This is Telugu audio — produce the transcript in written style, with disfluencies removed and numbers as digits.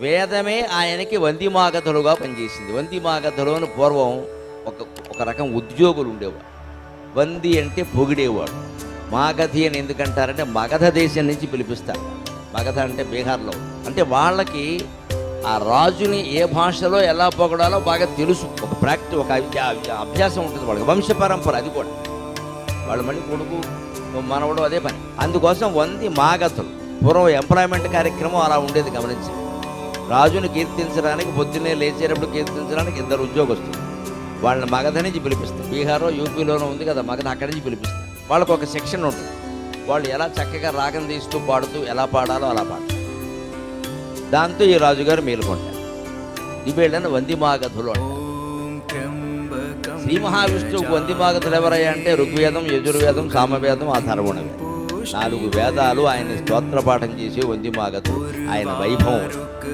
వేదమే ఆయనకి వందిమాగధలుగా పనిచేసింది. వందిమాగధలోని పూర్వం ఒక ఒక రకం ఉద్యోగులు ఉండేవాడు. వంది అంటే పొగిడేవాడు. మాగధి అని ఎందుకంటారంటే మగధ దేశం నుంచి పిలిపిస్తారు. మగధ అంటే బీహార్లో. అంటే వాళ్ళకి ఆ రాజుని ఏ భాషలో ఎలా పొగడాలో బాగా తెలుసు. ఒక ఒక అభ్యాసం ఉంటుంది వాళ్ళకి, వంశపరంపర అది కూడా. వాళ్ళు మళ్ళీ కొడుకు మనవడు అదే పని. అందుకోసం వంది మాగధులు. పూర్వం ఎంప్లాయ్మెంట్ కార్యక్రమం అలా ఉండేది, గమనించి. రాజుని కీర్తించడానికి పొద్దున్నే లేచేటప్పుడు కీర్తించడానికి 2 ఉద్యోగస్తులు. వాళ్ళని మగధ నుంచి పిలిపిస్తారు. బీహారో యూపీలోనో ఉంది కదా మగధ, అక్కడి నుంచి పిలిపిస్తారు. వాళ్ళకు ఒక సెక్షన్ ఉంటుంది. వాళ్ళు ఎలా చక్కగా రాగం తీస్తూ పాడుతూ ఎలా పాడాలో అలా పాడతారు. దాంతో ఈ రాజుగారు మేలుకుంటారు. వీళ్ళని వందిమాగధులు అంటారు. శ్రీ మహావిష్ణువుకు వందిమాగధులు ఎవరయ్యా అంటే ఋగ్వేదం, యజుర్వేదం, సామవేదం, అథర్వణ వేదం 4 వేదాలు ఆయన స్తోత్రపాఠం చేసి వందిమాగధులు ఆయన వైభవం.